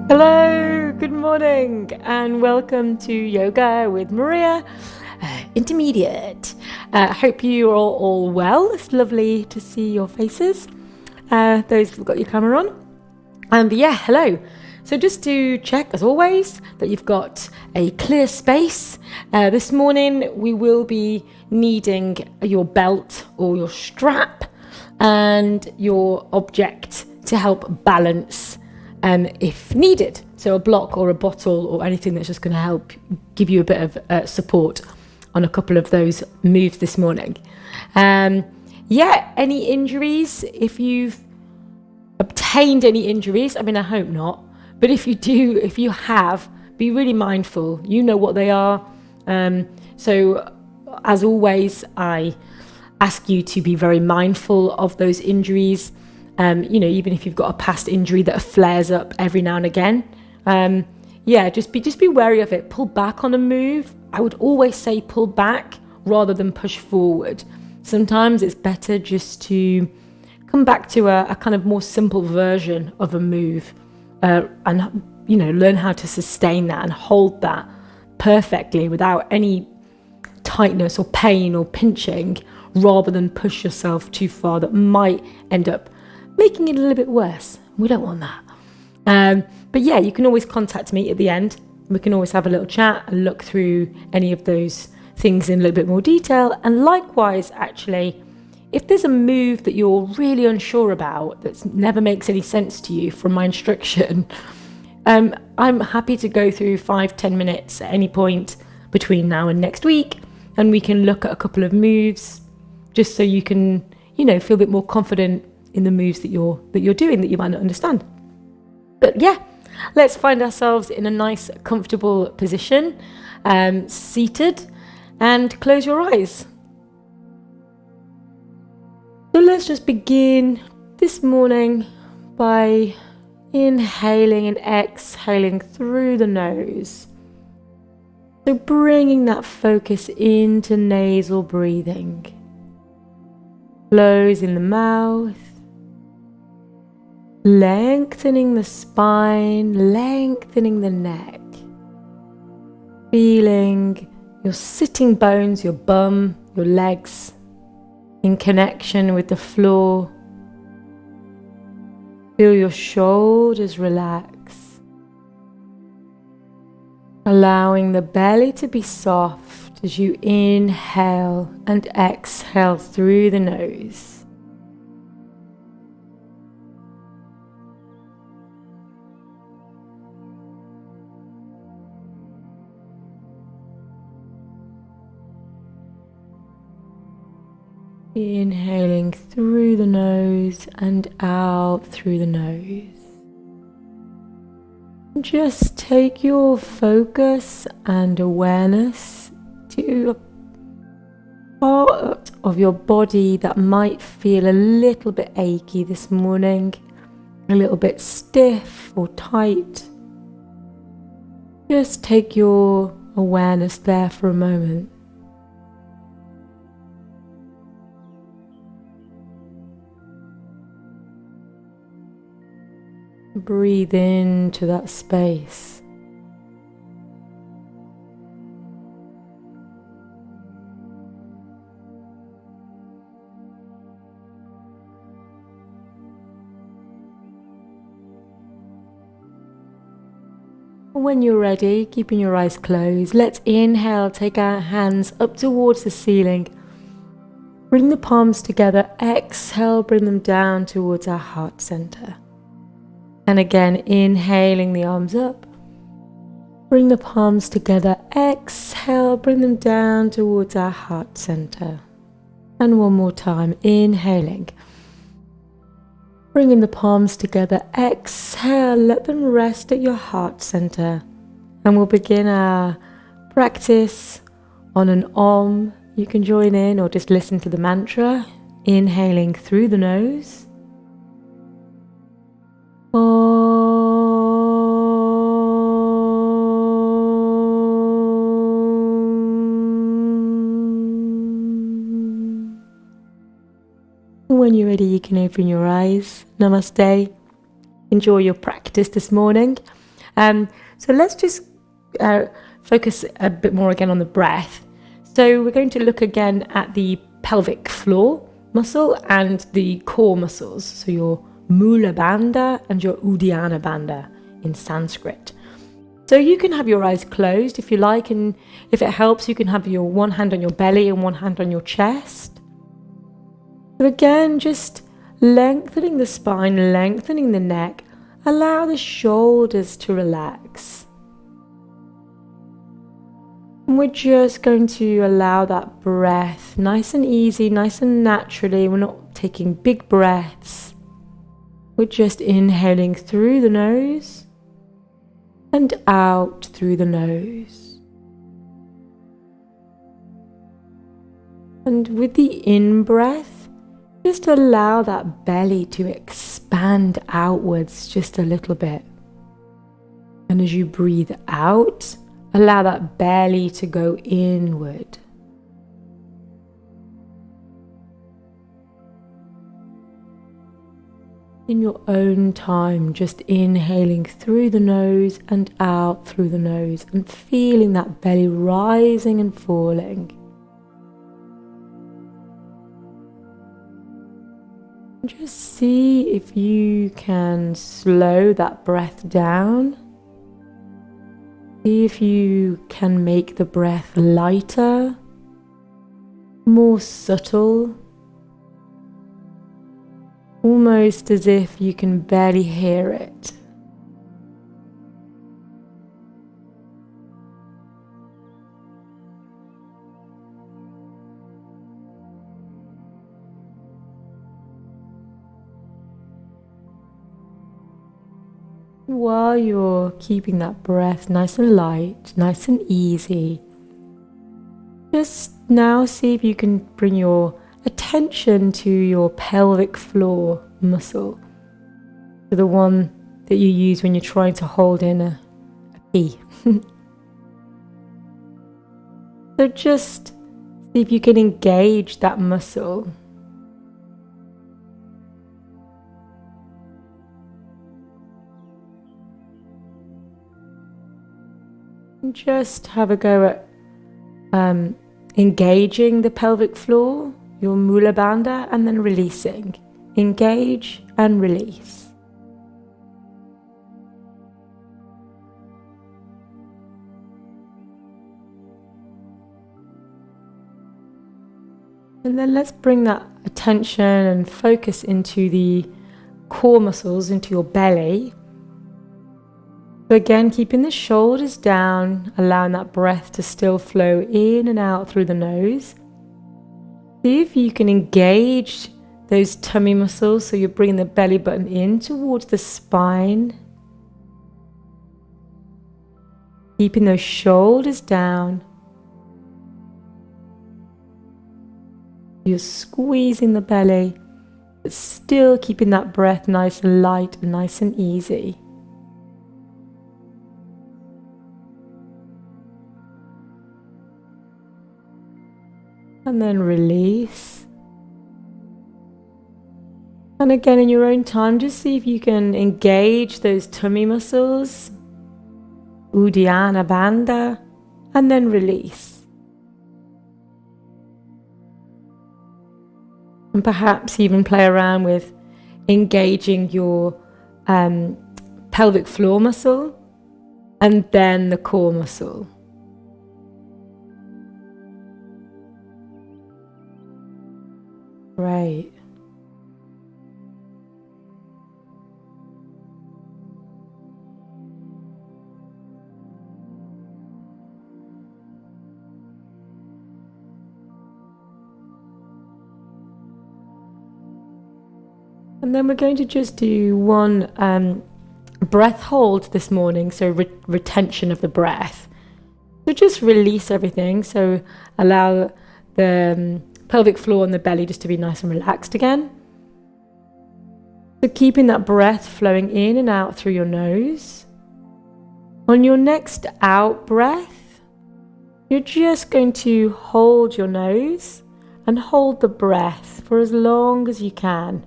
Hello, good morning, and welcome to Yoga with Maria, Intermediate. Hope you are all well. It's lovely to see your faces, those who've got your camera on. And hello. So just to check, as always, that you've got a clear space. This morning we will be needing your belt or your strap and your object to help balance if needed. So a block or a bottle or anything that's just going to help give you a bit of support on a couple of those moves this morning. Any injuries? If you've obtained any injuries, I mean, I hope not, but if you have, be really mindful. You know what they are. So as always, I ask you to be very mindful of those injuries. Even if you've got a past injury that flares up every now and again, just be wary of it. Pull back on a move. I would always say pull back rather than push forward. Sometimes it's better just to come back to a kind of more simple version of a move, and learn how to sustain that and hold that perfectly without any tightness or pain or pinching, rather than push yourself too far that might end up making it a little bit worse. We don't want that. You can always contact me at the end. We can always have a little chat and look through any of those things in a little bit more detail. And likewise, actually, if there's a move that you're really unsure about, that never makes any sense to you from my instruction, I'm happy to go through 5-10 minutes at any point between now and next week, and we can look at a couple of moves just so you can, feel a bit more confident in the moves that you're doing that you might not understand. But let's find ourselves in a nice, comfortable position, seated, and close your eyes. So let's just begin this morning by inhaling and exhaling through the nose. So bringing that focus into nasal breathing. Close in the mouth. Lengthening the spine, lengthening the neck. Feeling your sitting bones, your bum, your legs in connection with the floor. Feel your shoulders relax. Allowing the belly to be soft as you inhale and exhale through the nose. Inhaling through the nose and out through the nose. Just take your focus and awareness to a part of your body that might feel a little bit achy this morning, a little bit stiff or tight. Just take your awareness there for a moment. Breathe into that space. When you're ready, keeping your eyes closed, let's inhale, take our hands up towards the ceiling. Bring the palms together, exhale, bring them down towards our heart center. And again, inhaling the arms up. Bring the palms together, exhale, bring them down towards our heart center. And one more time, inhaling. Bringing the palms together, exhale, let them rest at your heart center. And we'll begin our practice on an Om. You can join in or just listen to the mantra, inhaling through the nose. When you're ready, you can open your eyes. Namaste. Enjoy your practice this morning. So let's just focus a bit more again on the breath. So we're going to look again at the pelvic floor muscle and the core muscles. So your Mula Bandha and your Uddiyana Bandha in Sanskrit. So you can have your eyes closed if you like, and if it helps, you can have your one hand on your belly and one hand on your chest. So again, just lengthening the spine, lengthening the neck. Allow the shoulders to relax. And we're just going to allow that breath nice and easy, nice and naturally. We're not taking big breaths. We're just inhaling through the nose and out through the nose. And with the in-breath, just allow that belly to expand outwards just a little bit. And as you breathe out, allow that belly to go inward. In your own time, just inhaling through the nose and out through the nose and feeling that belly rising and falling. Just see if you can slow that breath down. See if you can make the breath lighter, more subtle. Almost as if you can barely hear it. While you're keeping that breath nice and light, nice and easy, just now see if you can bring your attention to your pelvic floor muscle, to the one that you use when you're trying to hold in a pee. So just see if you can engage that muscle. And just have a go at engaging the pelvic floor, your Mula Bandha, and then releasing. Engage and release. And then let's bring that attention and focus into the core muscles, into your belly. So again, keeping the shoulders down, allowing that breath to still flow in and out through the nose. See if you can engage those tummy muscles, so you're bringing the belly button in towards the spine. Keeping those shoulders down. You're squeezing the belly, but still keeping that breath nice and light and nice and easy. And then release. And again, in your own time, just see if you can engage those tummy muscles, Uddiyana Bandha, and then release. And perhaps even play around with engaging your pelvic floor muscle and then the core muscle. Right. And then we're going to just do one breath hold this morning, so retention of the breath. So just release everything, so allow the pelvic floor and the belly just to be nice and relaxed again. So keeping that breath flowing in and out through your nose. On your next out breath, you're just going to hold your nose and hold the breath for as long as you can.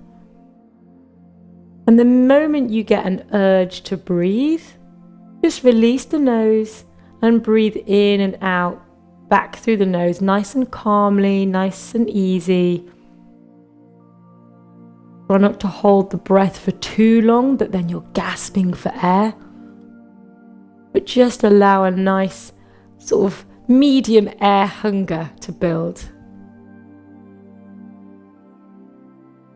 And the moment you get an urge to breathe, Just release the nose and breathe in and out, back through the nose, nice and calmly, nice and easy. Try not to hold the breath for too long, that then you're gasping for air. But just allow a nice sort of medium air hunger to build.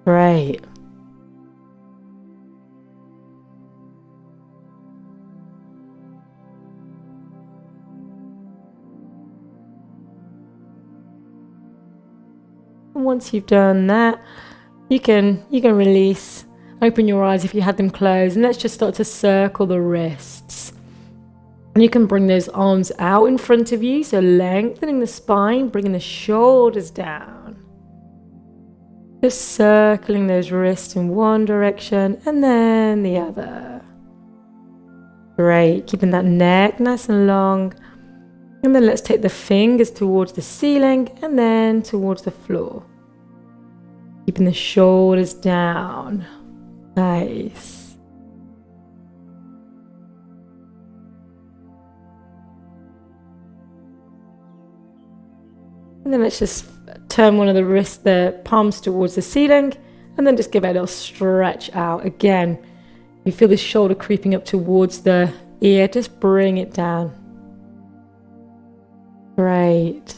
Great. And once you've done that, you can release, open your eyes if you had them closed, and let's just start to circle the wrists. And you can bring those arms out in front of you, so lengthening the spine, bringing the shoulders down. Just circling those wrists in one direction and then the other. Great, keeping that neck nice and long. And then let's take the fingers towards the ceiling and then towards the floor. Keeping the shoulders down. Nice. And then let's just turn one of the palms towards the ceiling, and then just give it a little stretch out. Again, you feel the shoulder creeping up towards the ear, just bring it down. Great.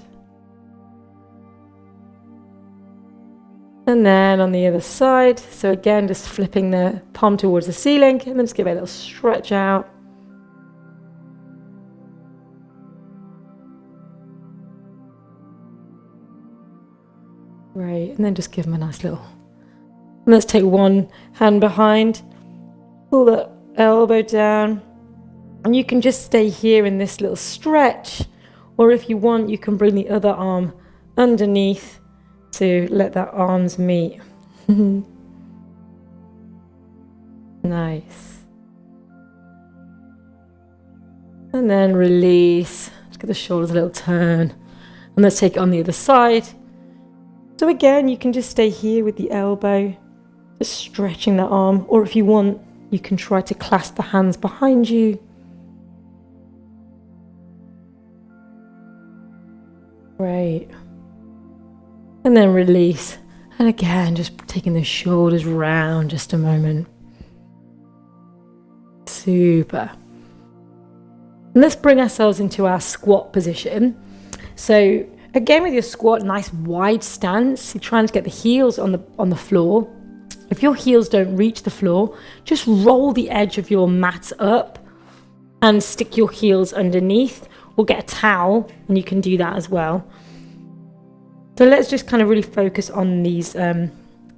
And then on the other side, so again, just flipping the palm towards the ceiling, and then just give it a little stretch out. Great, and then just give them a nice little. And let's take one hand behind, pull the elbow down, and you can just stay here in this little stretch, or if you want, you can bring the other arm underneath to let that arms meet. Nice. And then release. Just give the shoulders a little turn. And let's take it on the other side. So again, you can just stay here with the elbow, just stretching that arm. Or if you want, you can try to clasp the hands behind you. Great. And then release. And again, just taking the shoulders round just a moment. Super. And let's bring ourselves into our squat position. So again, with your squat, nice wide stance. You're trying to get the heels on the floor. If your heels don't reach the floor, just roll the edge of your mat up and stick your heels underneath, or get a towel, and you can do that as well. So let's just kind of really focus on these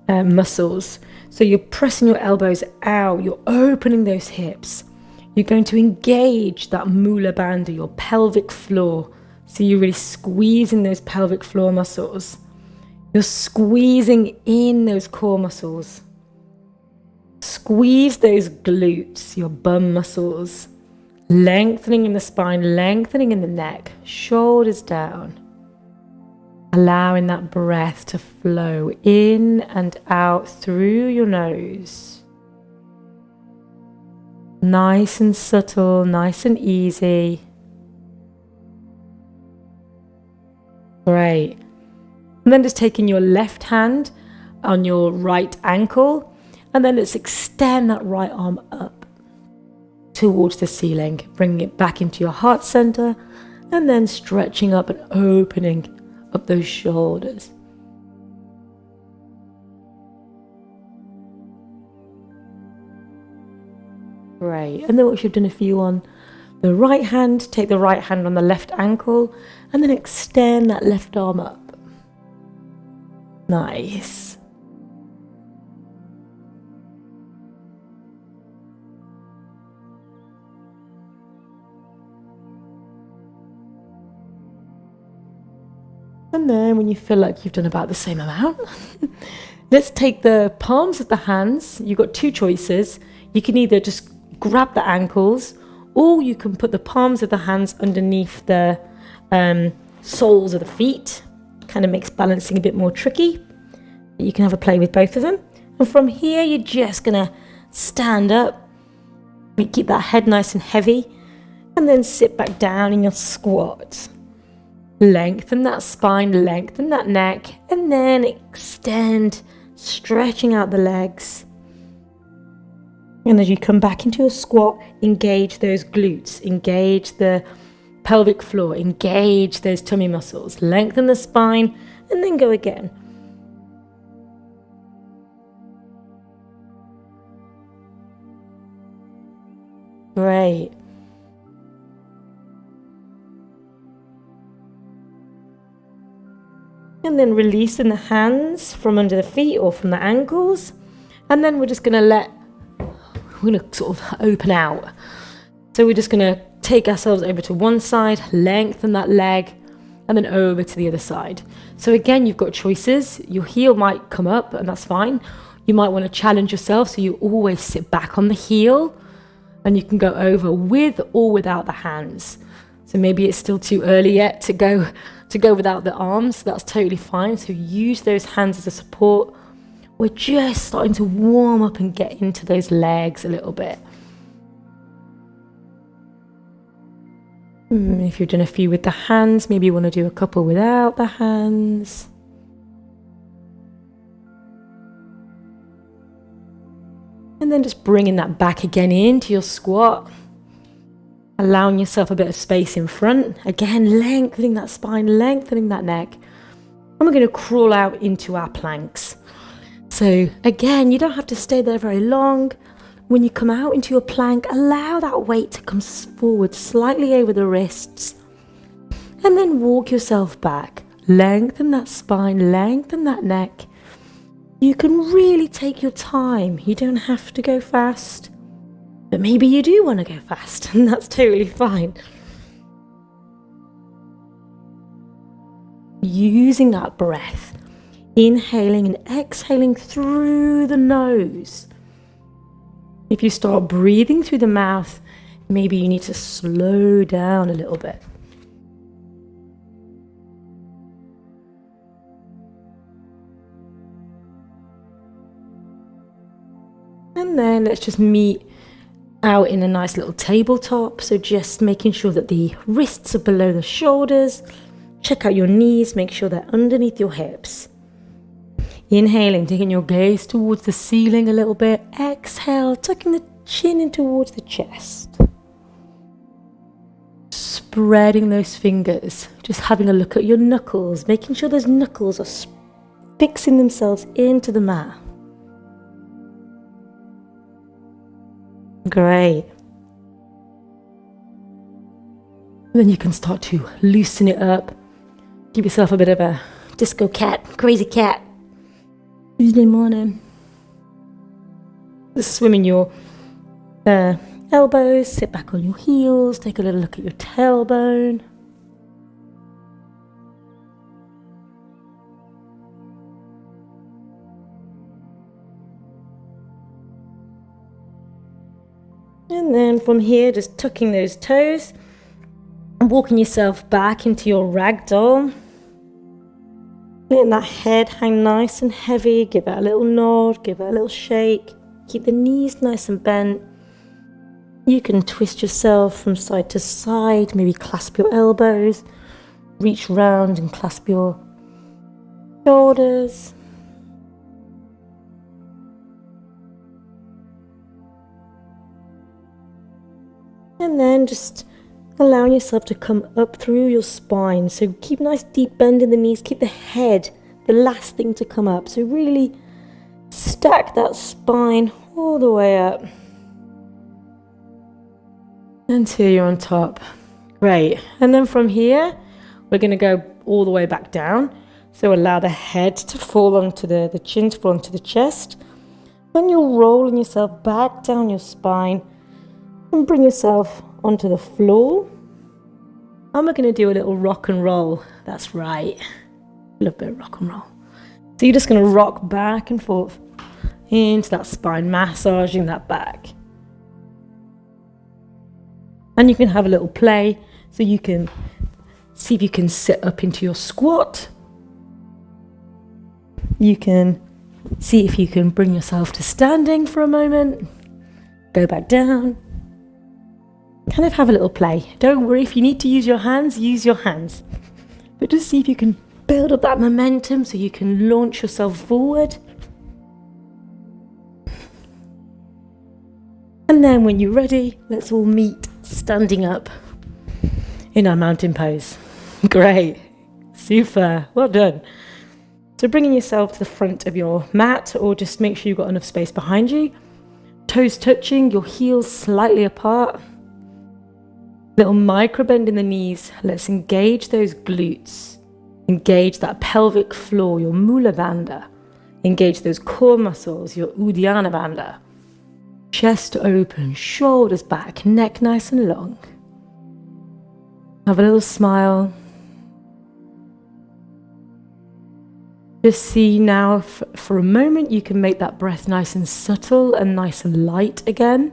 muscles. So you're pressing your elbows out, you're opening those hips. You're going to engage that mula bandha, your pelvic floor. So you're really squeezing those pelvic floor muscles. You're squeezing in those core muscles. Squeeze those glutes, your bum muscles. Lengthening in the spine, lengthening in the neck, shoulders down. Allowing that breath to flow in and out through your nose. Nice and subtle, nice and easy. Great. And then just taking your left hand on your right ankle, and then let's extend that right arm up towards the ceiling, bringing it back into your heart center, and then stretching up and opening up those shoulders. Great. And then once you've done a few on the right hand, take the right hand on the left ankle, and then extend that left arm up. Nice. And then when you feel like you've done about the same amount, let's take the palms of the hands. You've got two choices. You can either just grab the ankles, or you can put the palms of the hands underneath the soles of the feet. Kind of makes balancing a bit more tricky. But you can have a play with both of them. And from here, you're just going to stand up. You keep that head nice and heavy. And then sit back down in your squat. Lengthen that spine, lengthen that neck, and then extend, stretching out the legs. And as you come back into your squat, engage those glutes, engage the pelvic floor, engage those tummy muscles, lengthen the spine, and then go again. Great. And then releasing the hands from under the feet or from the ankles. And then we're just going to sort of open out. So we're just going to take ourselves over to one side, lengthen that leg, and then over to the other side. So again, you've got choices. Your heel might come up, and that's fine. You might want to challenge yourself, so you always sit back on the heel, and you can go over with or without the hands. So maybe it's still too early yet to go without the arms. That's totally fine. So use those hands as a support. We're just starting to warm up and get into those legs a little bit. If you've done a few with the hands, maybe you want to do a couple without the hands. And then just bringing that back again into your squat. Allowing yourself a bit of space in front. Again, lengthening that spine, lengthening that neck. And we're going to crawl out into our planks. So again, you don't have to stay there very long. When you come out into your plank, allow that weight to come forward slightly over the wrists. And then walk yourself back. Lengthen that spine, lengthen that neck. You can really take your time. You don't have to go fast. But maybe you do want to go fast, and that's totally fine. Using that breath, inhaling and exhaling through the nose. If you start breathing through the mouth, maybe you need to slow down a little bit. And then let's just meet out in a nice little tabletop. So just making sure that the wrists are below the shoulders. Check out your knees, make sure they're underneath your hips. Inhaling, taking your gaze towards the ceiling a little bit. Exhale, tucking the chin in towards the chest. Spreading those fingers, just having a look at your knuckles, making sure those knuckles are fixing themselves into the mat. Great. Then you can start to loosen it up. Give yourself a bit of a disco cat, crazy cat. Tuesday morning. Just swim in your elbows, sit back on your heels, take a little look at your tailbone. And then from here, just tucking those toes and walking yourself back into your ragdoll. Letting that head hang nice and heavy. Give it a little nod, give it a little shake. Keep the knees nice and bent. You can twist yourself from side to side, maybe clasp your elbows. Reach round and clasp your shoulders. And then just allowing yourself to come up through your spine. So keep a nice deep bend in the knees. Keep the head the last thing to come up. So really stack that spine all the way up until you're on top. Great. And then from here, we're going to go all the way back down. So allow the head to fall onto the chin to fall onto the chest. Then you're rolling yourself back down your spine and bring yourself onto the floor. And we're going to do a little rock and roll. That's right. A little bit of rock and roll. So you're just going to rock back and forth into that spine, massaging that back. And you can have a little play. So you can see if you can sit up into your squat. You can see if you can bring yourself to standing for a moment. Go back down. kind of have a little play. Don't worry, if you need to use your hands, use your hands. But just see if you can build up that momentum so you can launch yourself forward. And then when you're ready, let's all meet standing up in our mountain pose. Great. Super. Well done. So bringing yourself to the front of your mat, or just make sure you've got enough space behind you. Toes touching, your heels slightly apart. Little micro bend in the knees. Let's engage those glutes. Engage that pelvic floor, your Mula Bandha. Engage those core muscles, your Uddiyana Bandha. Chest open, shoulders back, neck nice and long. Have a little smile. Just see now, for a moment, you can make that breath nice and subtle and nice and light again.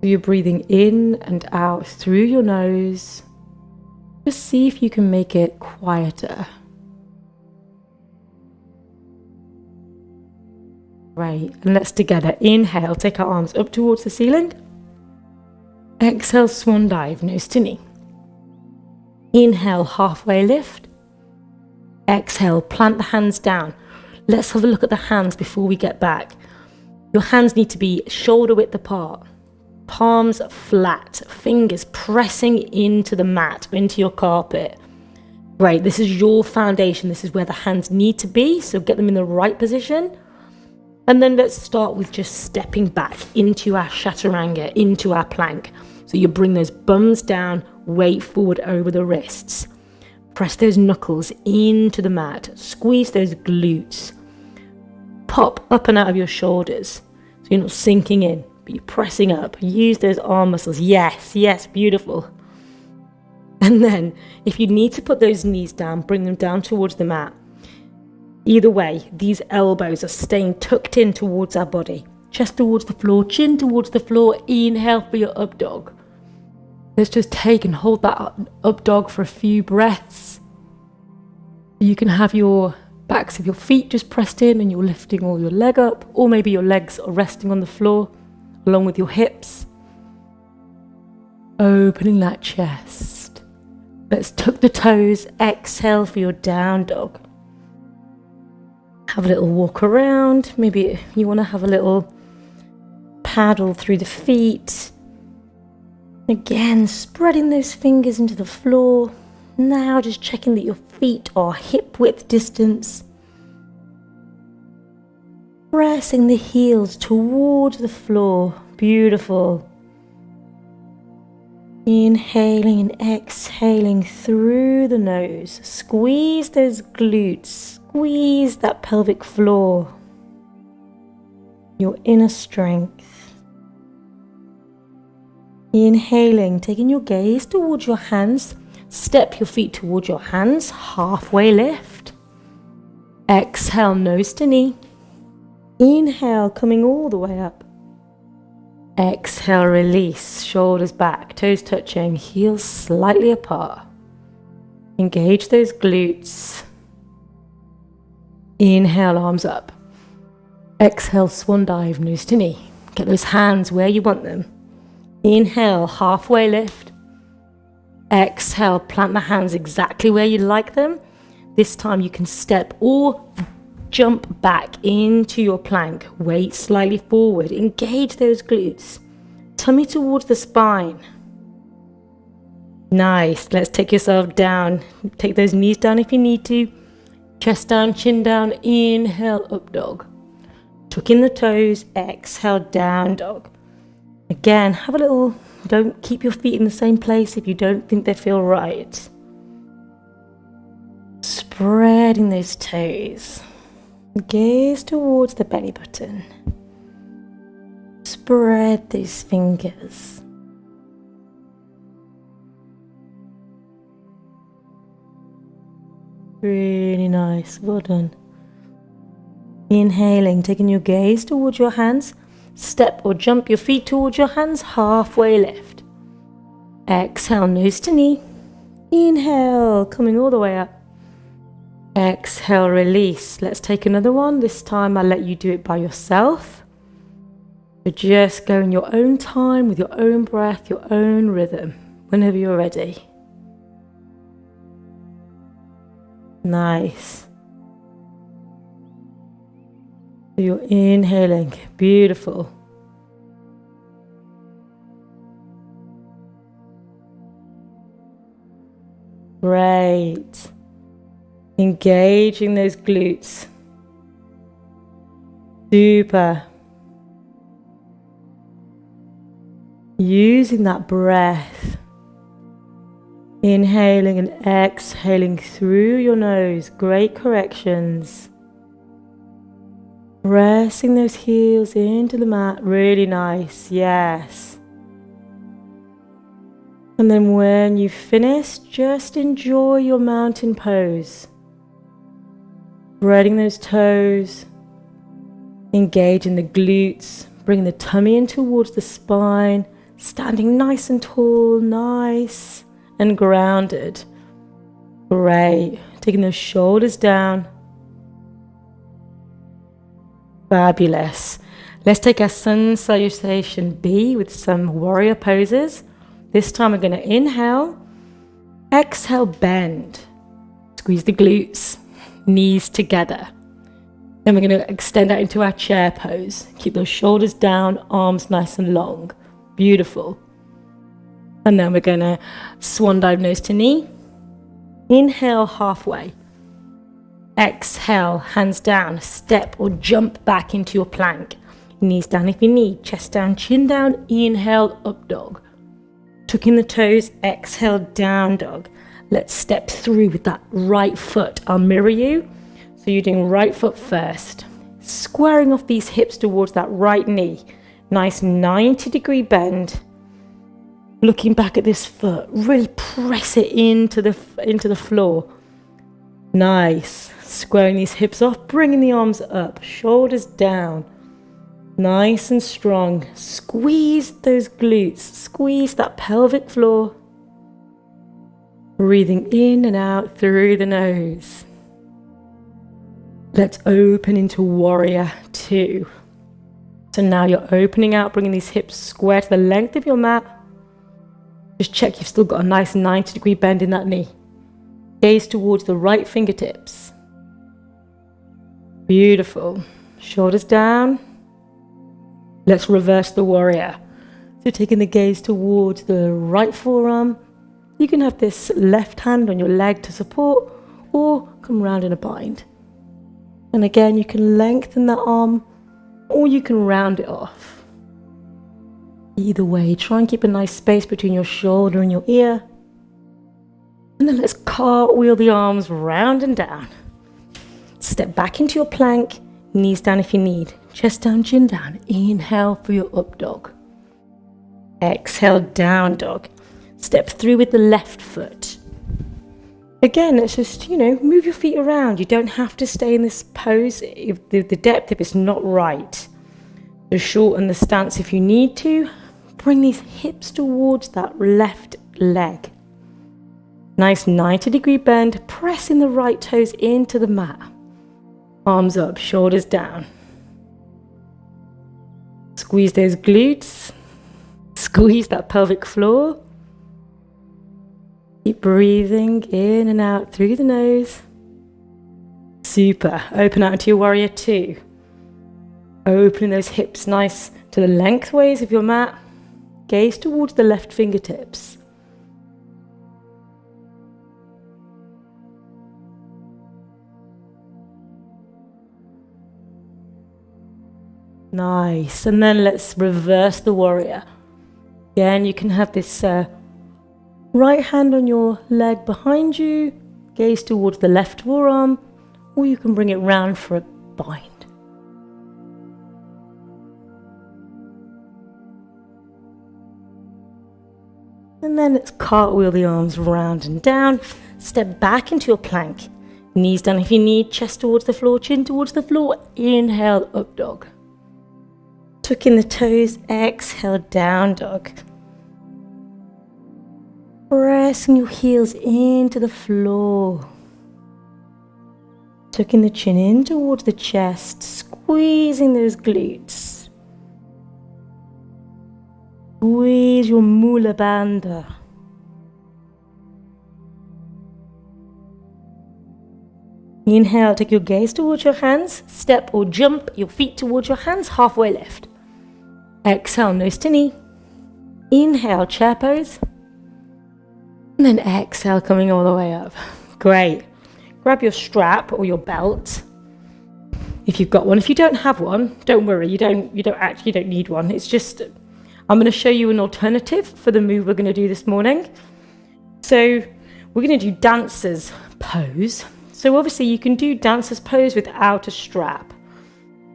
So you're breathing in and out through your nose. Just see if you can make it quieter. Great. And let's together inhale, take our arms up towards the ceiling. Exhale, swan dive, nose to knee. Inhale, halfway lift. Exhale, plant the hands down. Let's have a look at the hands before we get back. Your hands need to be shoulder width apart. Palms flat, fingers pressing into the mat, into your carpet. Great, this is your foundation. This is where the hands need to be, so get them in the right position. And then let's start with just stepping back into our chaturanga, into our plank. So you bring those bums down, weight forward over the wrists. Press those knuckles into the mat. Squeeze those glutes. Pop up and out of your shoulders. So you're not sinking in, but you're pressing up. Use those arm muscles. Yes, yes, beautiful. And then if you need to put those knees down, bring them down towards the mat. Either way, these elbows are staying tucked in towards our body. Chest towards the floor, chin towards the floor. Inhale for your up dog. Let's just take and hold that up dog for a few breaths. You can have your backs of your feet just pressed in and you're lifting all your leg up, or maybe your legs are resting on the floor along with your hips. Opening that chest. Let's tuck the toes. Exhale for your down dog. Have a little walk around. Maybe you want to have a little paddle through the feet. Again, spreading those fingers into the floor. Now just checking that your feet are hip width distance. Pressing the heels towards the floor. Beautiful. Inhaling and exhaling through the nose. Squeeze those glutes. Squeeze that pelvic floor. Your inner strength. Inhaling, taking your gaze towards your hands. Step your feet towards your hands. Halfway lift. Exhale, nose to knee. Inhale, coming all the way up. Exhale, release. Shoulders back, toes touching, heels slightly apart. Engage those glutes. Inhale, arms up. Exhale, swan dive, nose to knee. Get those hands where you want them. Inhale, halfway lift. Exhale, plant the hands exactly where you like them. This time you can step or jump back into your plank. Weight slightly forward. Engage those glutes. Tummy towards the spine. Nice. Let's take yourself down. Take those knees down if you need to. Chest down, chin down. Inhale, up dog. Tuck in the toes. Exhale, down dog. Again, have a little, don't keep your feet in the same place if you don't think they feel right. Spreading those toes. Gaze towards the belly button. Spread those fingers. Really nice, well done. Inhaling, taking your gaze towards your hands. Step or jump your feet towards your hands, halfway lift. Exhale, nose to knee. Inhale, coming all the way up. Exhale, release. Let's take another one. This time I'll let you do it by yourself. So just go in your own time, with your own breath, your own rhythm, whenever you're ready. Nice. So you're inhaling. Beautiful. Great. Engaging those glutes. Super. Using that breath. Inhaling and exhaling through your nose. Great corrections. Pressing those heels into the mat. Really nice. Yes. And then when you've finished, just enjoy your mountain pose. Spreading those toes. Engaging the glutes. Bring the tummy in towards the spine. Standing nice and tall, nice and grounded. Great. Taking those shoulders down. Fabulous. Let's take our sun salutation B with some warrior poses. This time we're going to inhale. Exhale, bend. Squeeze the glutes. Knees together. Then we're going to extend out into our chair pose. Keep those shoulders down, arms nice and long. Beautiful. And then we're going to swan dive nose to knee. Inhale halfway. Exhale, hands down. Step or jump back into your plank. Knees down if you need. Chest down, chin down. Inhale, up dog. Tucking the toes. Exhale, down dog. Let's step through with that right foot. I'll mirror you. So you're doing right foot first. Squaring off these hips towards that right knee. Nice 90-degree bend. Looking back at this foot, really press it into the floor. Nice. Squaring these hips off, bringing the arms up, shoulders down. Nice and strong. Squeeze those glutes, squeeze that pelvic floor. Breathing in and out through the nose. Let's open into warrior 2. So now you're opening out, bringing these hips square to the length of your mat. Just check you've still got a nice 90-degree bend in that knee. Gaze towards the right fingertips. Beautiful. Shoulders down. Let's reverse the warrior. So taking the gaze towards the right forearm. You can have this left hand on your leg to support, or come round in a bind. And again, you can lengthen that arm, or you can round it off. Either way, try and keep a nice space between your shoulder and your ear. And then let's cartwheel the arms round and down. Step back into your plank, knees down if you need. Chest down, chin down. Inhale for your up dog. Exhale, down dog. Step through with the left foot. Again, it's just, move your feet around. You don't have to stay in this pose if the depth, if it's not right. Just shorten the stance if you need to. Bring these hips towards that left leg. Nice 90-degree bend. Pressing the right toes into the mat. Arms up, shoulders down. Squeeze those glutes. Squeeze that pelvic floor. Keep breathing in and out through the nose. Super. Open out into your warrior 2. Opening those hips nice to the lengthways of your mat. Gaze towards the left fingertips. Nice. And then let's reverse the warrior. Again, you can have this right hand on your leg behind you, gaze towards the left forearm, or you can bring it round for a bind. And then let's cartwheel the arms round and down. Step back into your plank. Knees down if you need, chest towards the floor, chin towards the floor. Inhale, up dog. Tuck in the toes, exhale, down dog. Pressing your heels into the floor. Tucking the chin in towards the chest, squeezing those glutes. Squeeze your Mula Bandha. Inhale, take your gaze towards your hands. Step or jump your feet towards your hands, halfway lift. Exhale, nose to knee. Inhale, chair pose. And then exhale, coming all the way up. Great. Grab your strap or your belt if you've got one. If you don't have one, don't worry. You don't need one. It's just, I'm going to show you an alternative for the move we're going to do this morning. So we're going to do dancer's pose. So obviously you can do dancer's pose without a strap.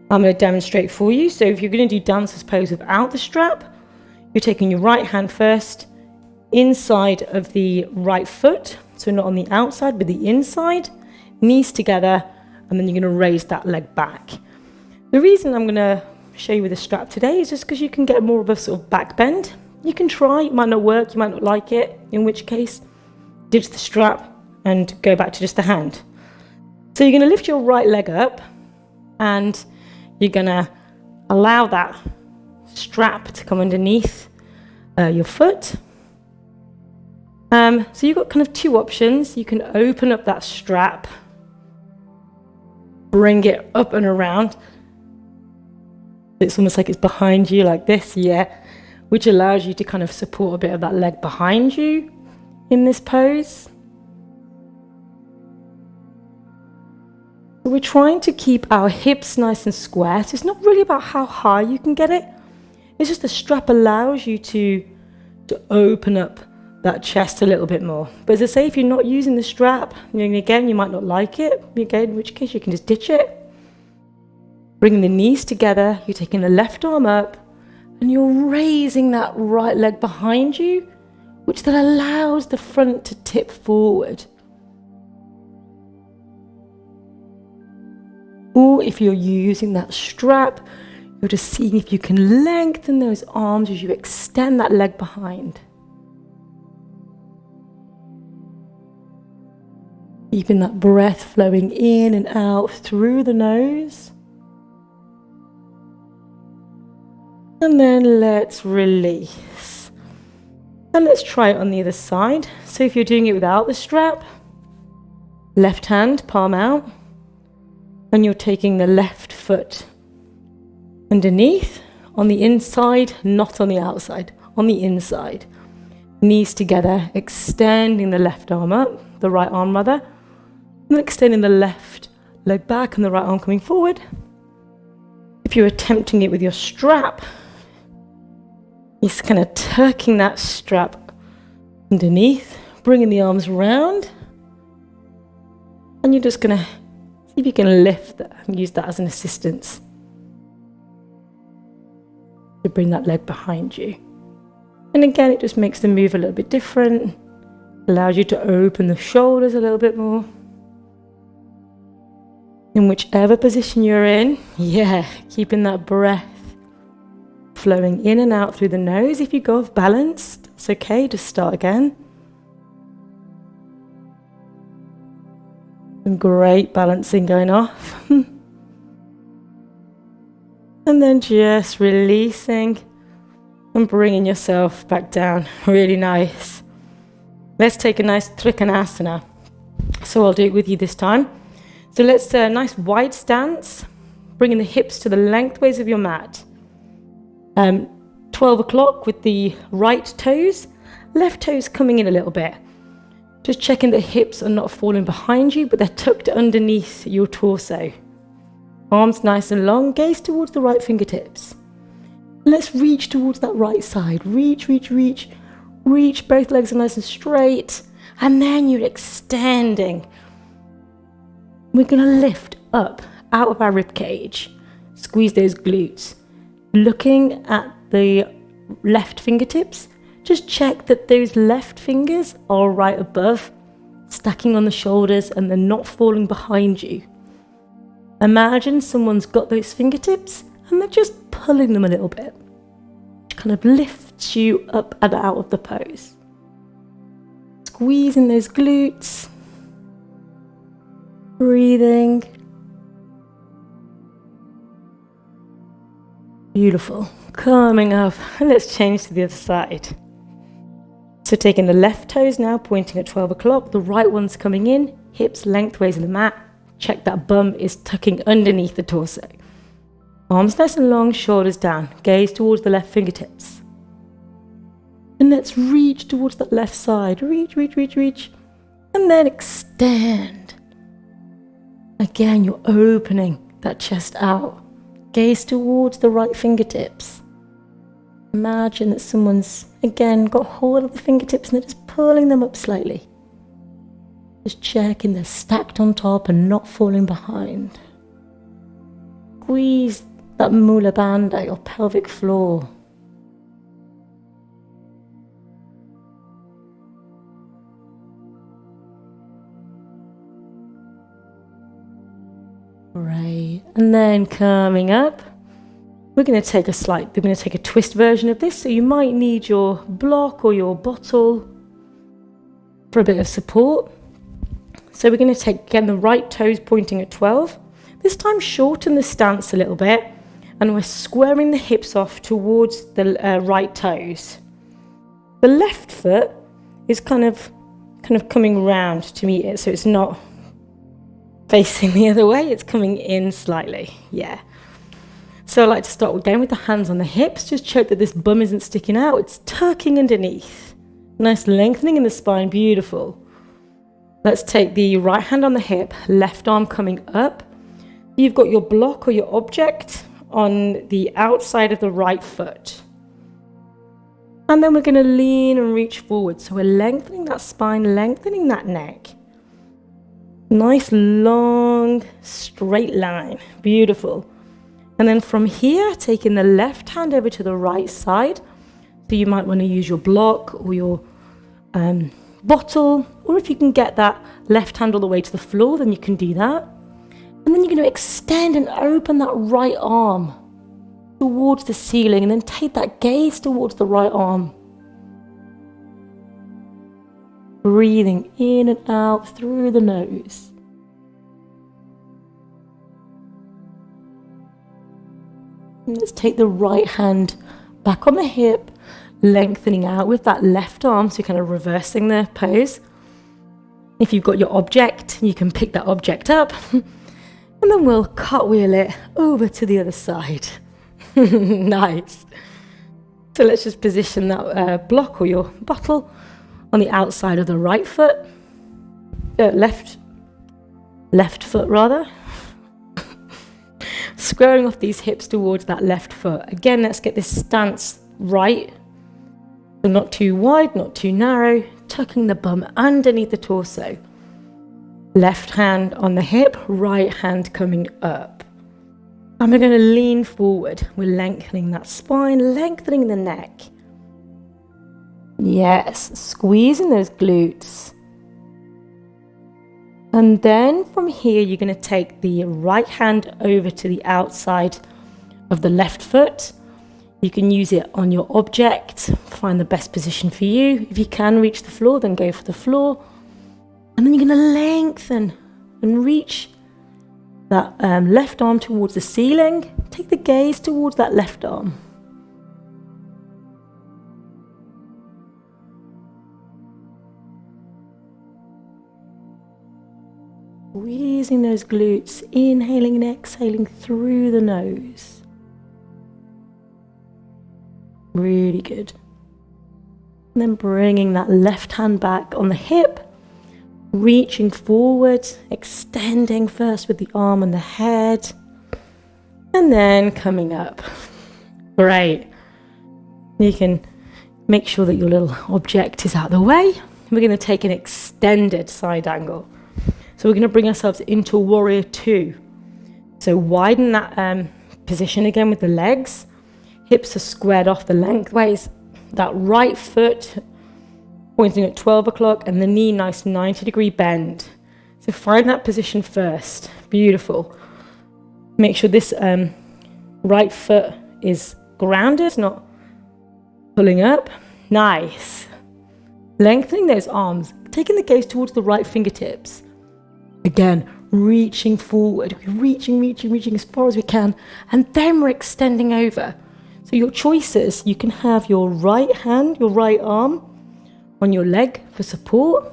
I'm going to demonstrate for you. So if you're going to do dancer's pose without the strap, you're taking your right hand first inside of the right foot. So not on the outside, but the inside, knees together, and then you're going to raise that leg back. The reason I'm going to show you with a strap today is just because you can get more of a sort of back bend. You can try, it might not work, you might not like it, in which case, ditch the strap and go back to just the hand. So you're going to lift your right leg up and you're going to allow that strap to come underneath your foot. So you've got kind of two options. You can open up that strap, bring it up and around. It's almost like it's behind you like this, yeah, which allows you to kind of support a bit of that leg behind you in this pose. So we're trying to keep our hips nice and square. So it's not really about how high you can get it. It's just the strap allows you to open up that chest a little bit more. But as I say, if you're not using the strap, again, you might not like it. Again, in which case you can just ditch it. Bringing the knees together, you're taking the left arm up and you're raising that right leg behind you, which then allows the front to tip forward. Or if you're using that strap, you're just seeing if you can lengthen those arms as you extend that leg behind. Keeping that breath flowing in and out through the nose. And then let's release. And let's try it on the other side. So if you're doing it without the strap, left hand, palm out. And you're taking the left foot underneath, on the inside, not on the outside, on the inside. Knees together, extending the left arm up, the right arm rather. And extending the left leg back and the right arm coming forward. If you're attempting it with your strap, you're kind of tucking that strap underneath, bringing the arms round. And you're just going to see if you can lift that and use that as an assistance to bring that leg behind you. And again, it just makes the move a little bit different, allows you to open the shoulders a little bit more. In whichever position you're in, keeping that breath flowing in and out through the nose. If you go off balance, it's okay, just start again. Some great balancing going off. And then just releasing and bringing yourself back down. Really nice. Let's take a nice Trikonasana. So I'll do it with you this time. So let's nice wide stance, bringing the hips to the lengthways of your mat. 12 o'clock with the right toes, left toes coming in a little bit. Just checking the hips are not falling behind you, but they're tucked underneath your torso. Arms nice and long, gaze towards the right fingertips. Let's reach towards that right side. Reach, reach, reach. Reach, both legs are nice and straight. And then you're extending. We're going to lift up out of our rib cage. Squeeze those glutes. Looking at the left fingertips, just check that those left fingers are right above, stacking on the shoulders and they're not falling behind you. Imagine someone's got those fingertips and they're just pulling them a little bit. Which kind of lifts you up and out of the pose. Squeezing those glutes. Breathing. Beautiful. Coming up, let's change to the other side. So taking the left toes now, pointing at 12 o'clock, the right one's coming in, hips lengthways in the mat. Check that bum is tucking underneath the torso. Arms nice and long, shoulders down, gaze towards the left fingertips. And let's reach towards that left side. Reach, reach, reach, reach. And then extend. Again, you're opening that chest out. Gaze towards the right fingertips. Imagine that someone's, again, got hold of the fingertips and they're just pulling them up slightly. Just checking they're stacked on top and not falling behind. Squeeze that mula bandha, your pelvic floor. Right, and then coming up, we're going to take a twist version of this. So you might need your block or your bottle for a bit of support. So we're going to take, again, the right toes pointing at 12. This time shorten the stance a little bit, and we're squaring the hips off towards the right toes. The left foot is kind of coming round to meet it, so it's not facing the other way, it's coming in slightly. Yeah. So I like to start again with the hands on the hips. Just check that this bum isn't sticking out. It's tucking underneath. Nice lengthening in the spine. Beautiful. Let's take the right hand on the hip, left arm coming up. You've got your block or your object on the outside of the right foot. And then we're going to lean and reach forward. So we're lengthening that spine, lengthening that neck. Nice, long, straight line. Beautiful. And then from here, taking the left hand over to the right side. So you might want to use your block or your bottle, or if you can get that left hand all the way to the floor, then you can do that. And then you're going to extend and open that right arm towards the ceiling, and then take that gaze towards the right arm. Breathing in and out through the nose. Let's take the right hand back on the hip, lengthening out with that left arm, so kind of reversing the pose. If you've got your object, you can pick that object up, and then we'll cartwheel it over to the other side. Nice. So let's just position that block or your bottle on the outside of the right foot, left foot rather. Squaring off these hips towards that left foot. Again, let's get this stance right. So not too wide, not too narrow. Tucking the bum underneath the torso. Left hand on the hip, right hand coming up. And we're going to lean forward. We're lengthening that spine, lengthening the neck. Yes, squeezing those glutes. And then from here, you're going to take the right hand over to the outside of the left foot. You can use it on your object, find the best position for you. If you can reach the floor, then go for the floor. And then you're going to lengthen and reach that left arm towards the ceiling. Take the gaze towards that left arm. Squeezing those glutes, inhaling and exhaling through the nose. Really good. And then bringing that left hand back on the hip, reaching forward, extending first with the arm and the head, and then coming up. Great. You can make sure that your little object is out of the way. We're going to take an extended side angle. So we're going to bring ourselves into warrior two. So widen that position again with the legs. Hips are squared off the lengthways. That right foot pointing at 12 o'clock and the knee nice 90-degree bend. So find that position first. Beautiful. Make sure this right foot is grounded, not pulling up. Nice. Lengthening those arms. Taking the gaze towards the right fingertips. Again, reaching forward, reaching as far as we can, and then we're extending over. So your choices, you can have your right hand, your right arm on your leg for support.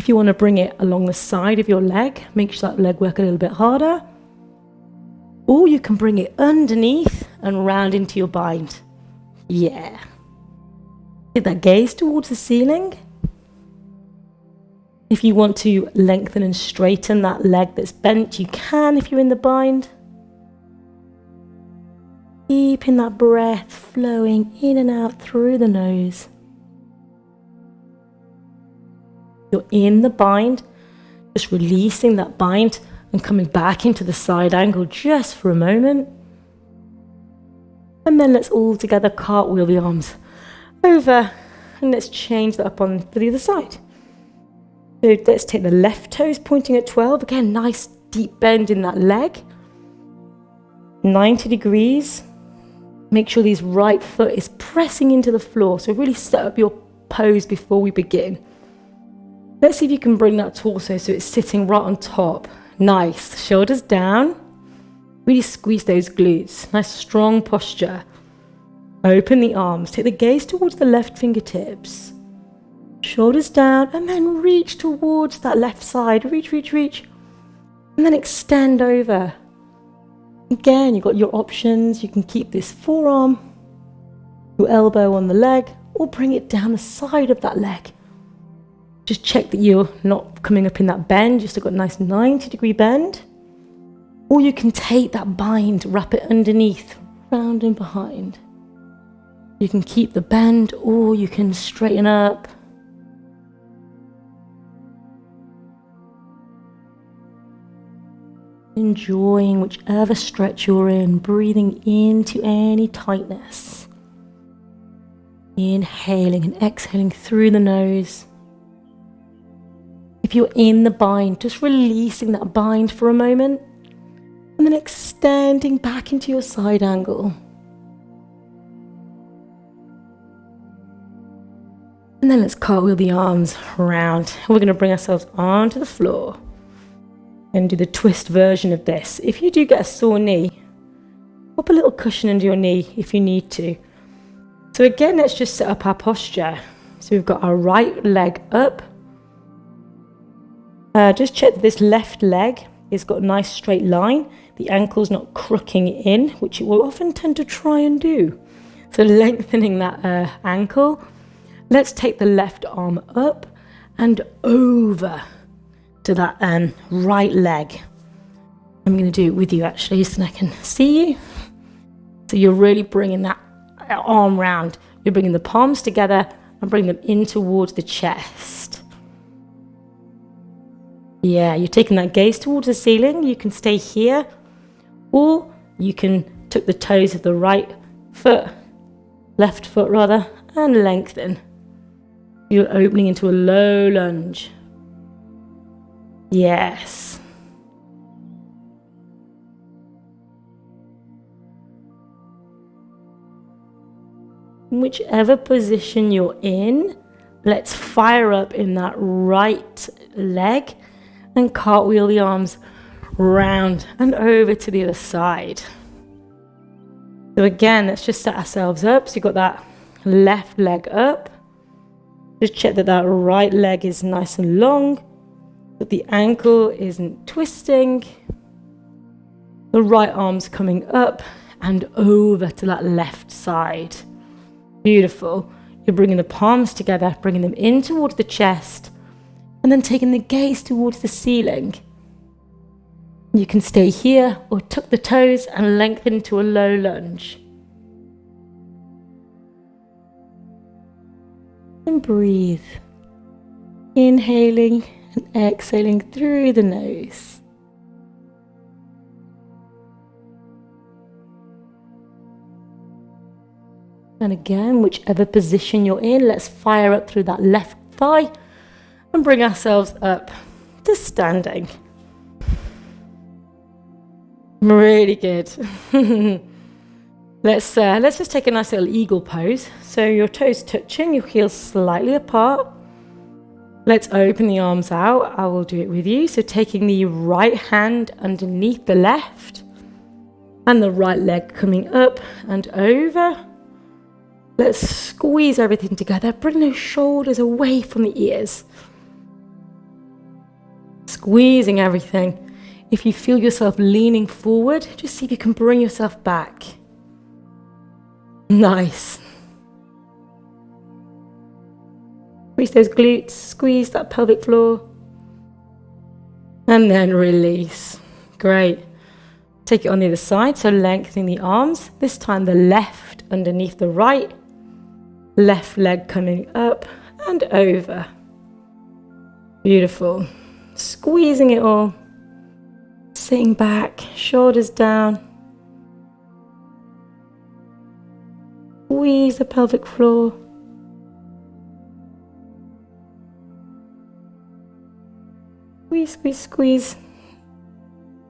If you want to bring it along the side of your leg, make sure that leg work a little bit harder. Or you can bring it underneath and round into your bind. Yeah. Get that gaze towards the ceiling. If you want to lengthen and straighten that leg that's bent, you can if you're in the bind. Keeping that breath flowing in and out through the nose. You're in the bind, just releasing that bind and coming back into the side angle just for a moment. And then let's all together cartwheel the arms over, and let's change that up on for the other side. So let's take the left toes pointing at 12. Again, nice deep bend in that leg. 90 degrees. Make sure this right foot is pressing into the floor. So really set up your pose before we begin. Let's see if you can bring that torso so it's sitting right on top. Nice. Shoulders down. Really squeeze those glutes. Nice strong posture. Open the arms. Take the gaze towards the left fingertips. Shoulders down, and then reach towards that left side. Reach, reach, reach. And then extend over. Again, you've got your options. You can keep this forearm, your elbow on the leg, or bring it down the side of that leg. Just check that you're not coming up in that bend. You've still got a nice 90-degree bend. Or you can take that bind, wrap it underneath, round and behind. You can keep the bend, or you can straighten up. Enjoying whichever stretch you're in, breathing into any tightness. Inhaling and exhaling through the nose. If you're in the bind, just releasing that bind for a moment, and then extending back into your side angle. And then let's cartwheel the arms around. We're going to bring ourselves onto the floor and do the twist version of this. If you do get a sore knee, pop a little cushion under your knee if you need to. So again, let's just set up our posture. So we've got our right leg up. Just check that this left leg has got a nice straight line. The ankle's not crooking in, which it will often tend to try and do. So lengthening that ankle. Let's take the left arm up and over to that right leg. I'm going to do it with you actually so I can see you. So you're really bringing that arm round. You're bringing the palms together and bring them in towards the chest. Yeah, you're taking that gaze towards the ceiling. You can stay here, or you can tuck the toes of the left foot rather, and lengthen. You're opening into a low lunge. Yes. Whichever position you're in, let's fire up in that right leg and cartwheel the arms round and over to the other side. So again, let's just set ourselves up. So you've got that left leg up. Just check that that right leg is nice and long, that the ankle isn't twisting. The right arm's coming up and over to that left side. Beautiful. You're bringing the palms together, bringing them in towards the chest, and then taking the gaze towards the ceiling. You can stay here or tuck the toes and lengthen into a low lunge. And breathe. Inhaling and exhaling through the nose. And again, whichever position you're in, let's fire up through that left thigh and bring ourselves up to standing. Really good. Let's just take a nice little eagle pose. So your toes touching, your heels slightly apart. Let's open the arms out. I will do it with you. So taking the right hand underneath the left And the right leg coming up and over. Let's squeeze everything together. Bring those shoulders away from the ears. Squeezing everything. If you feel yourself leaning forward, just see if you can bring yourself back. Nice. Squeeze those glutes, squeeze that pelvic floor. And then release. Great. Take it on the other side, so lengthening the arms. This time the left underneath the right. Left leg coming up and over. Beautiful. Squeezing it all. Sitting back, shoulders down. Squeeze the pelvic floor. Squeeze, squeeze, squeeze.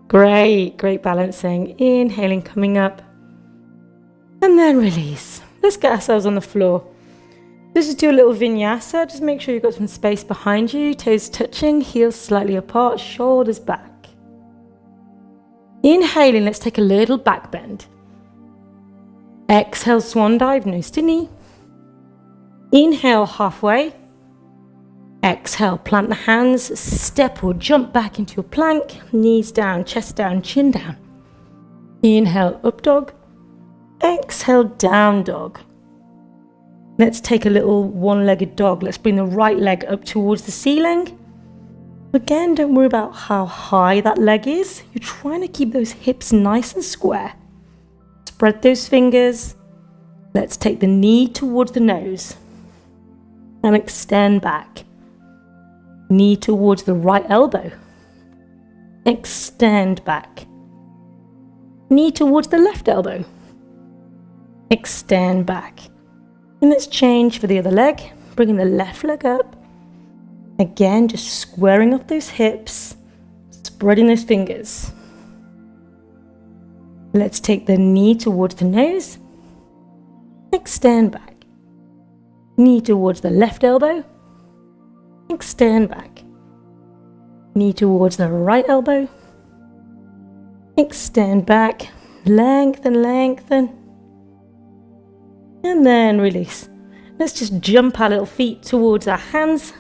Great, great balancing. Inhaling, coming up. And then release. Let's get ourselves on the floor. Just do a little vinyasa. Just make sure you've got some space behind you. Toes touching, heels slightly apart, shoulders back. Inhaling, let's take a little back bend. Exhale, swan dive, nose to knee. Inhale, halfway. Exhale, plant the hands, step or jump back into your plank. Knees down, chest down, chin down. Inhale, up dog. Exhale, down dog. Let's take a little one-legged dog. Let's bring the right leg up towards the ceiling. Again, don't worry about how high that leg is. You're trying to keep those hips nice and square. Spread those fingers. Let's take the knee towards the nose and extend back. Knee towards the right elbow. Extend back. Knee towards the left elbow. Extend back. And let's change for the other leg. Bringing the left leg up. Again, just squaring off those hips, spreading those fingers. Let's take the knee towards the nose. Extend back. Knee towards the left elbow. Extend back. Knee towards the right elbow. Extend back. Lengthen, lengthen. And then release. Let's just jump our little feet towards our hands.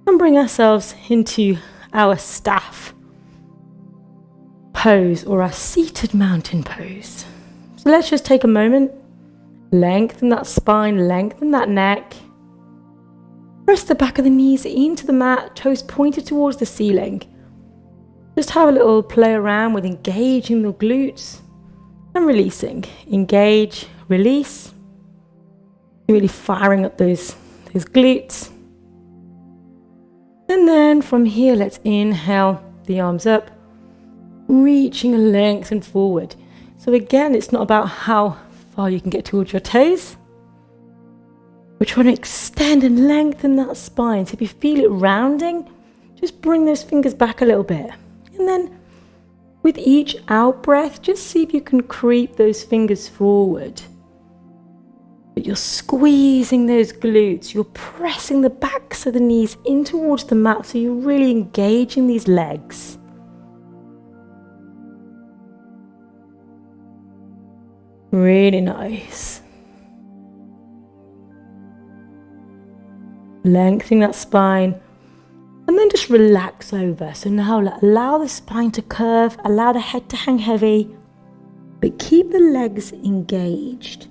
And bring ourselves into our staff pose or our seated mountain pose. So let's just take a moment. Lengthen that spine, lengthen that neck. Press the back of the knees into the mat, toes pointed towards the ceiling. Just have a little play around with engaging the glutes and releasing. Engage, release. Really firing up those glutes. And then from here, let's inhale the arms up, reaching a length and forward. So again, it's not about how far you can get towards your toes. We're trying to extend and lengthen that spine. So if you feel it rounding, just bring those fingers back a little bit. And then with each out breath, just see if you can creep those fingers forward. But you're squeezing those glutes. You're pressing the backs of the knees in towards the mat. So you're really engaging these legs. Really nice. Lengthening that spine. And then just relax over. So now allow the spine to curve. Allow the head to hang heavy. But keep the legs engaged.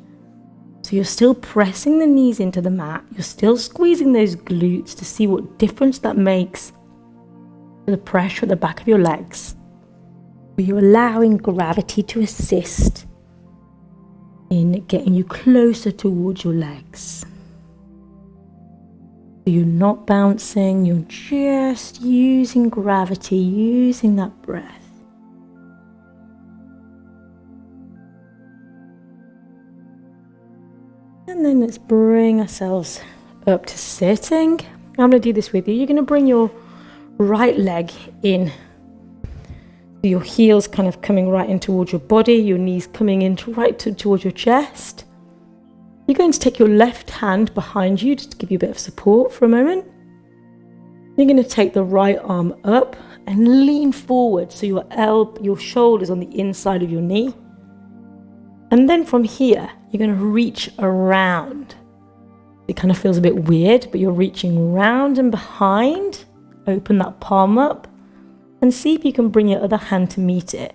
So you're still pressing the knees into the mat. You're still squeezing those glutes to see what difference that makes to the pressure at the back of your legs. But you're allowing gravity to assist in getting you closer towards your legs. So you're not bouncing, you're just using gravity, using that breath. And then let's bring ourselves up to sitting. I'm going to do this with you. You're going to bring your right leg in. Your heels kind of coming right in towards your body, your knees coming in towards your chest. You're going to take your left hand behind you just to give you a bit of support for a moment. You're going to take the right arm up and lean forward so your shoulder's on the inside of your knee. And then from here, you're going to reach around. It kind of feels a bit weird, but you're reaching round and behind. Open that palm up and see if you can bring your other hand to meet it.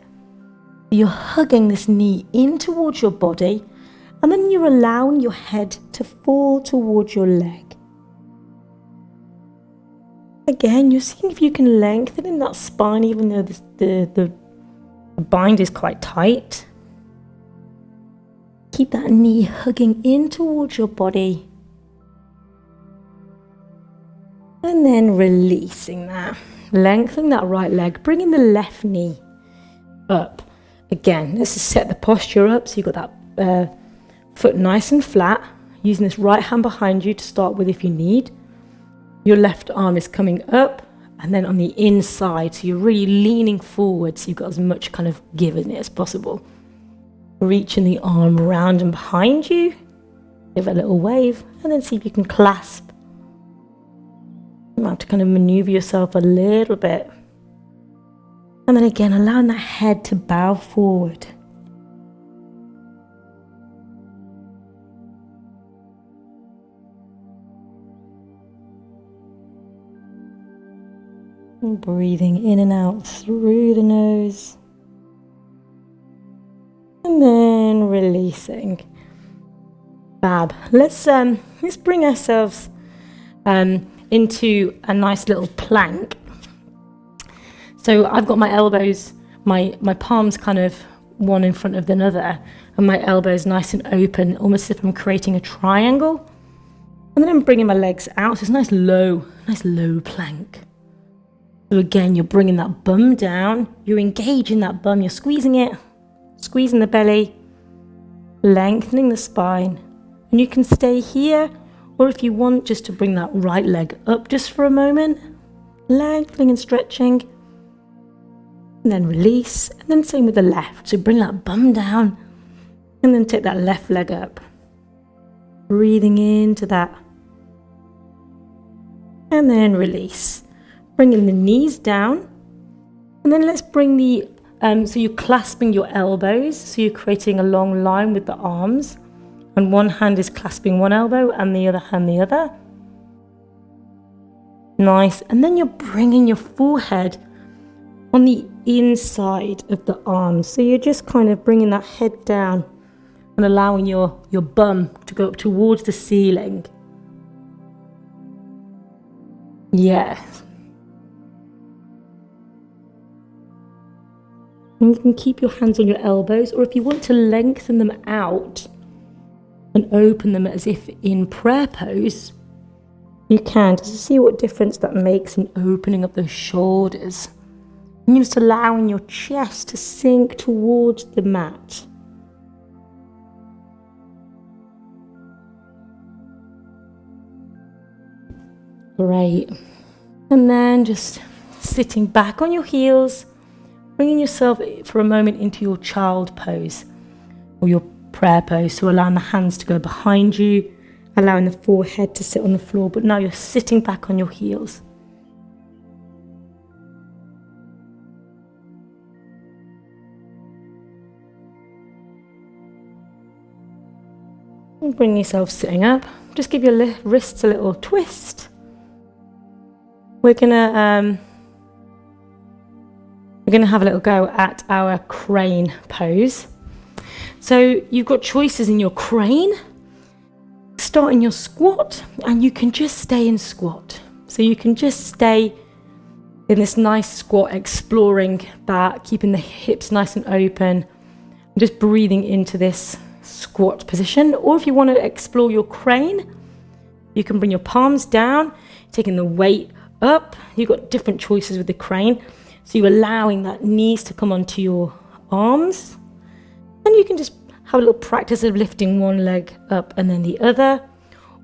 You're hugging this knee in towards your body, and then you're allowing your head to fall towards your leg. Again, you're seeing if you can lengthen in that spine, even though the bind is quite tight. Keep that knee hugging in towards your body. And then releasing that. Lengthening that right leg, bringing the left knee up. Again, let's just set the posture up so you've got that foot nice and flat. Using this right hand behind you to start with if you need. Your left arm is coming up and then on the inside, so you're really leaning forward so you've got as much kind of give in it as possible. Reaching the arm around and behind you. Give it a little wave and then see if you can clasp. You might have to kind of maneuver yourself a little bit. And then again, allowing that head to bow forward. And breathing in and out through the nose. And then releasing. Fab. Let's bring ourselves into a nice little plank. So I've got my elbows, my palms kind of one in front of another, and my elbows nice and open, almost as if I'm creating a triangle. And then I'm bringing my legs out, so it's nice low plank. So again, you're bringing that bum down, you're engaging that bum, you're squeezing it, squeezing the belly, lengthening the spine. And you can stay here, or if you want, just to bring that right leg up just for a moment, lengthening and stretching, and then release, and then same with the left. So bring that bum down, and then take that left leg up. Breathing into that, and then release. Bringing the knees down, and then let's bring the, so you're clasping your elbows, so you're creating a long line with the arms. And one hand is clasping one elbow and the other hand the other. Nice. And then you're bringing your forehead on the inside of the arms. So you're just kind of bringing that head down and allowing your bum to go up towards the ceiling. Yeah. And you can keep your hands on your elbows, or if you want to lengthen them out and open them as if in prayer pose, you can, just to see what difference that makes in opening up those shoulders. And you're just allowing your chest to sink towards the mat. Great. And then just sitting back on your heels, bringing yourself for a moment into your child pose or your prayer pose. So allowing the hands to go behind you, allowing the forehead to sit on the floor, but now you're sitting back on your heels. And bring yourself sitting up. Just give your wrists a little twist. We're gonna have a little go at our crane pose. So you've got choices in your crane. Start in your squat, and you can just stay in squat. So you can just stay in this nice squat, exploring that, keeping the hips nice and open, and just breathing into this squat position. Or if you want to explore your crane, you can bring your palms down, taking the weight up. You've got different choices with the crane. So you're allowing that knees to come onto your arms. And you can just have a little practice of lifting one leg up and then the other.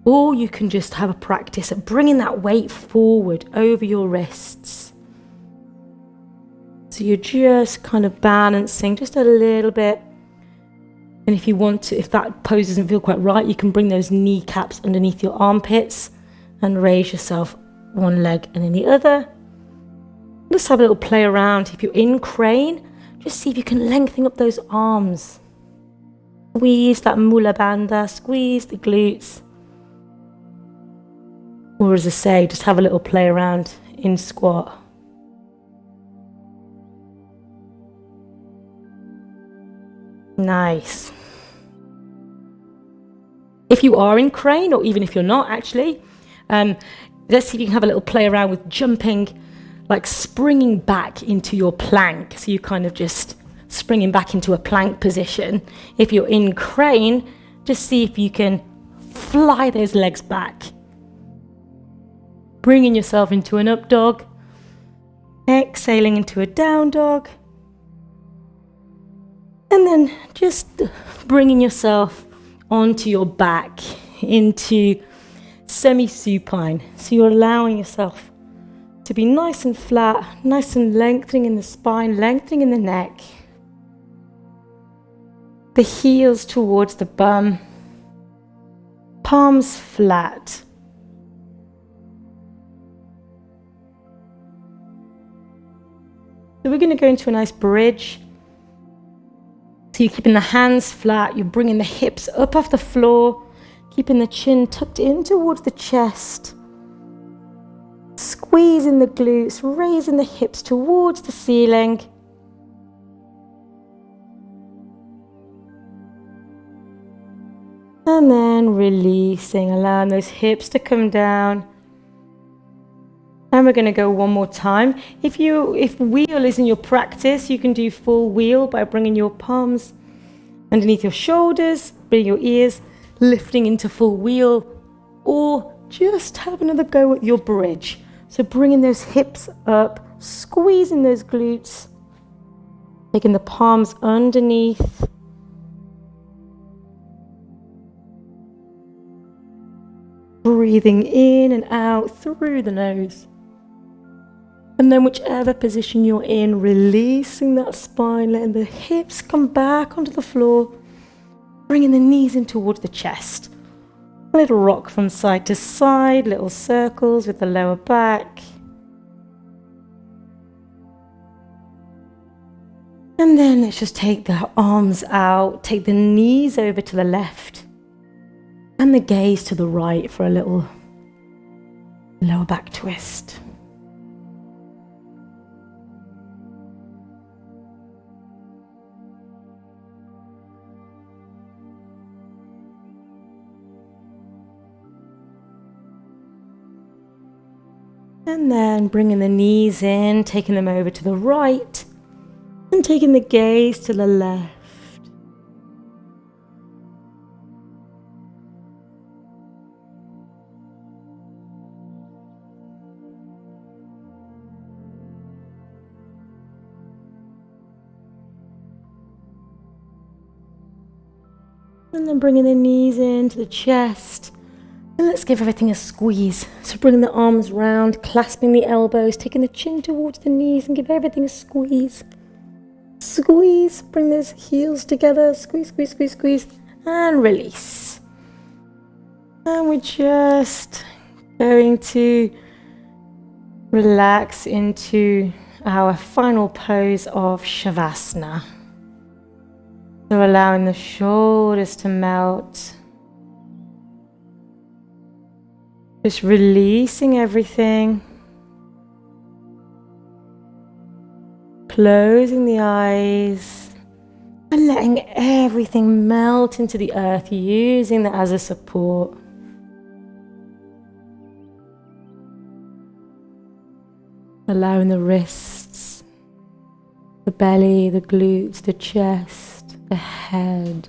Or you can just have a practice at bringing that weight forward over your wrists. So you're just kind of balancing just a little bit. And if you want to, if that pose doesn't feel quite right, you can bring those kneecaps underneath your armpits and raise yourself one leg and then the other. Just have a little play around. If you're in crane, just see if you can lengthen up those arms. Squeeze that mula bandha, squeeze the glutes. Or as I say, just have a little play around in squat. Nice. If you are in crane, or even if you're not actually, let's see if you can have a little play around with jumping, like springing back into your plank. So you're kind of just springing back into a plank position. If you're in crane, just see if you can fly those legs back. Bringing yourself into an up dog. Exhaling into a down dog. And then just bringing yourself onto your back into semi-supine. So you're allowing yourself to be nice and flat, nice and lengthening in the spine, lengthening in the neck. The heels towards the bum. Palms flat. So we're going to go into a nice bridge. So you're keeping the hands flat, you're bringing the hips up off the floor, keeping the chin tucked in towards the chest. Squeezing the glutes, raising the hips towards the ceiling. And then releasing, allowing those hips to come down. And we're going to go one more time. If wheel is in your practice, you can do full wheel by bringing your palms underneath your shoulders, bring your ears, lifting into full wheel, or just have another go at your bridge. So bringing those hips up, squeezing those glutes, taking the palms underneath. Breathing in and out through the nose. And then whichever position you're in, releasing that spine, letting the hips come back onto the floor, bringing the knees in towards the chest. A little rock from side to side, little circles with the lower back. And then let's just take the arms out, take the knees over to the left and the gaze to the right for a little lower back twist. And then bringing the knees in, taking them over to the right, and taking the gaze to the left. And then bringing the knees into the chest. And let's give everything a squeeze. So bringing the arms round, clasping the elbows, taking the chin towards the knees and give everything a squeeze. Squeeze, bring those heels together, squeeze, squeeze, squeeze, squeeze, and release. And we're just going to relax into our final pose of Shavasana. So allowing the shoulders to melt. Just releasing everything. Closing the eyes. And letting everything melt into the earth, using that as a support. Allowing the wrists, the belly, the glutes, the chest, the head.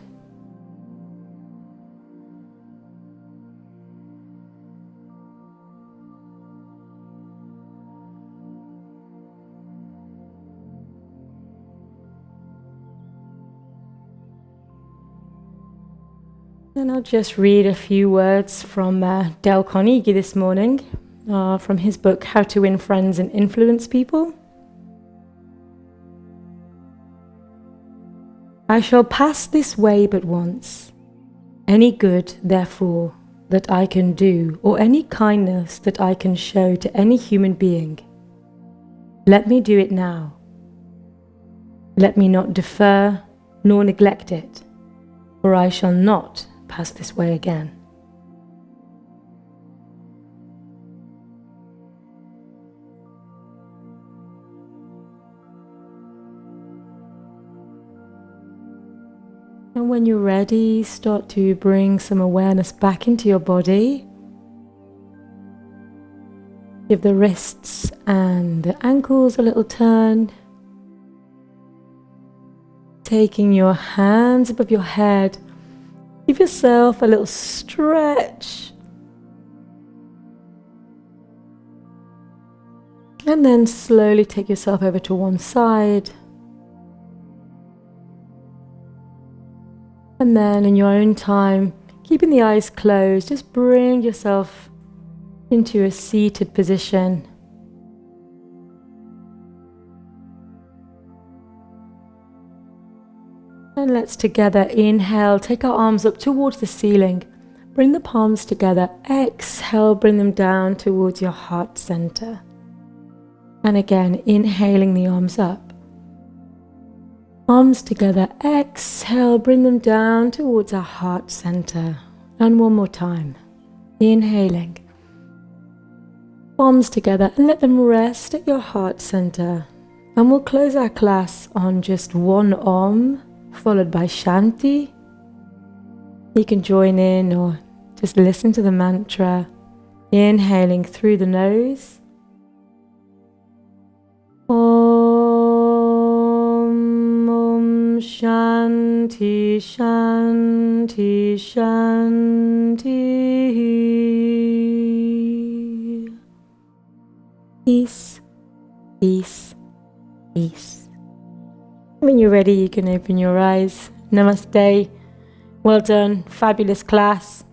And I'll just read a few words from Dale Carnegie this morning, from his book, How to Win Friends and Influence People. I shall pass this way but once. Any good, therefore, that I can do or any kindness that I can show to any human being, let me do it now. Let me not defer nor neglect it, for I shall not pass this way again. And when you're ready, start to bring some awareness back into your body. Give the wrists and the ankles a little turn. Taking your hands above your head, give yourself a little stretch. And then slowly take yourself over to one side. And then in your own time, keeping the eyes closed, just bring yourself into a seated position. And let's together inhale, take our arms up towards the ceiling. Bring the palms together. Exhale, bring them down towards your heart center. And again, inhaling the arms up. Arms together, exhale, bring them down towards our heart center. And one more time, inhaling. Palms together and let them rest at your heart center. And we'll close our class on just one Om, followed by Shanti. You can join in or just listen to the mantra, inhaling through the nose. Shanti, Shanti, Shanti. Peace, peace, peace. When you're ready, you can open your eyes. Namaste. Well done. Fabulous class.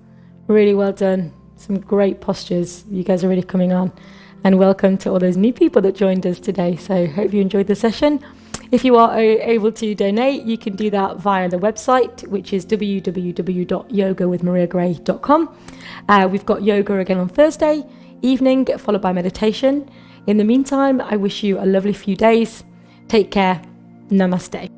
Really well done. Some great postures. You guys are really coming on. And welcome to all those new people that joined us today. So hope you enjoyed the session. If you are able to donate, you can do that via the website, which is www.yogawithmariagray.com. We've got yoga again on Thursday evening, followed by meditation. In the meantime, I wish you a lovely few days. Take care. Namaste.